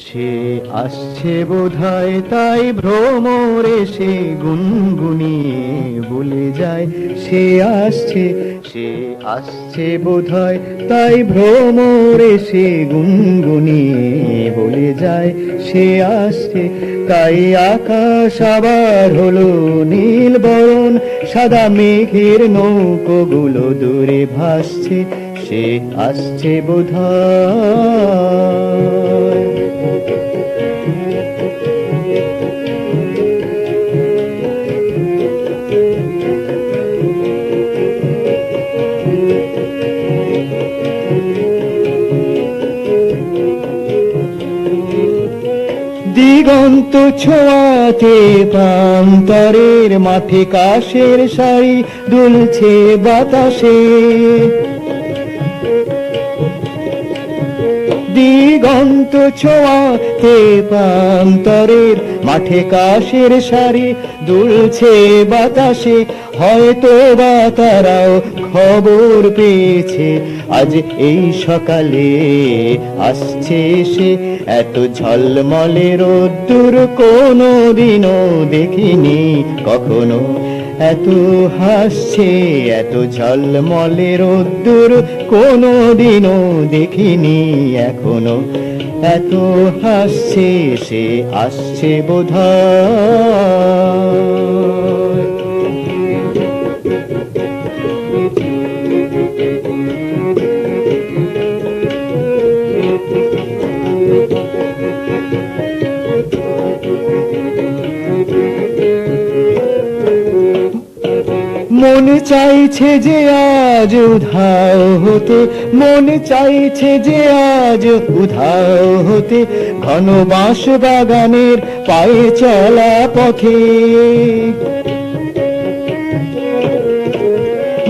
সে আসছে বোধহয় তাই ভ্রমরে সে গুনগুনিয়ে বলে যায় সে আসছে বোধহয় তাই ভ্রমরে সে গুনগুনিয়ে বলে যায় সে আসছে। তাই আকাশ আবার হলো নীল বরণ, সাদা মেঘের নৌকোগুলো দূরে ভাসছে, সে আসছে বোধহয়। দিগন্ত ছোঁয়াতে প্রান্তরের মাঠে কাশের শাড়ি দুলছে বাতাসে, দিগন্ত ছোঁয়াতে প্রান্তরের মাঠে কাশের শাড়ি দুলছে বাতাসে। হয়তো বা তারাও খবর পেয়েছে আজ এই সকালে আসছে সে। এত ঝলমলে রোদ্দুর কোনো দিনও দেখিনি কখনো, এত হাসছে এত ঝলমলে রোদ্দুর কোনো দিনও দেখিনি এখনো। এত হাসছে সে আসছে বোধহয়। মন চাইছে যে আজ উধাও হতে, মন চাইছে যে আজ উধাও হতে, ঘন বাঁশ বাগানের পায়ে চলা পথে।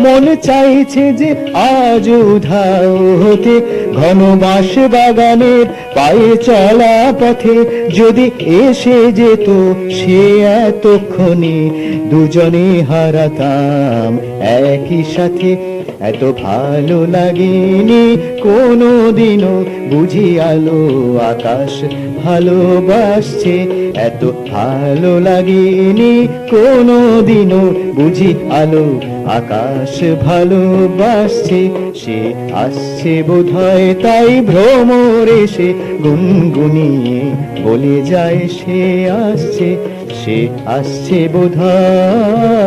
মন চাইছে যে আজ উধাও হতে, ঘন বাঁশ বাগানের পায়ে চলা পথে। যদি এসে যেত সে এতক্ষণে, দুজনে হারাতাম একই সাথে। এত ভালো লাগেনি কোনো দিনও, বুঝি আলো আকাশ ভালোবাসছে। এত ভালো লাগেনি কোনো দিনও, বুঝি আলো আকাশ ভালোবাসছে। সে আসছে বোধহয় তাই ভ্রমরে সে গুনগুনিয়ে বলে যায় সে আসছে, সে আসছে বোধহয়।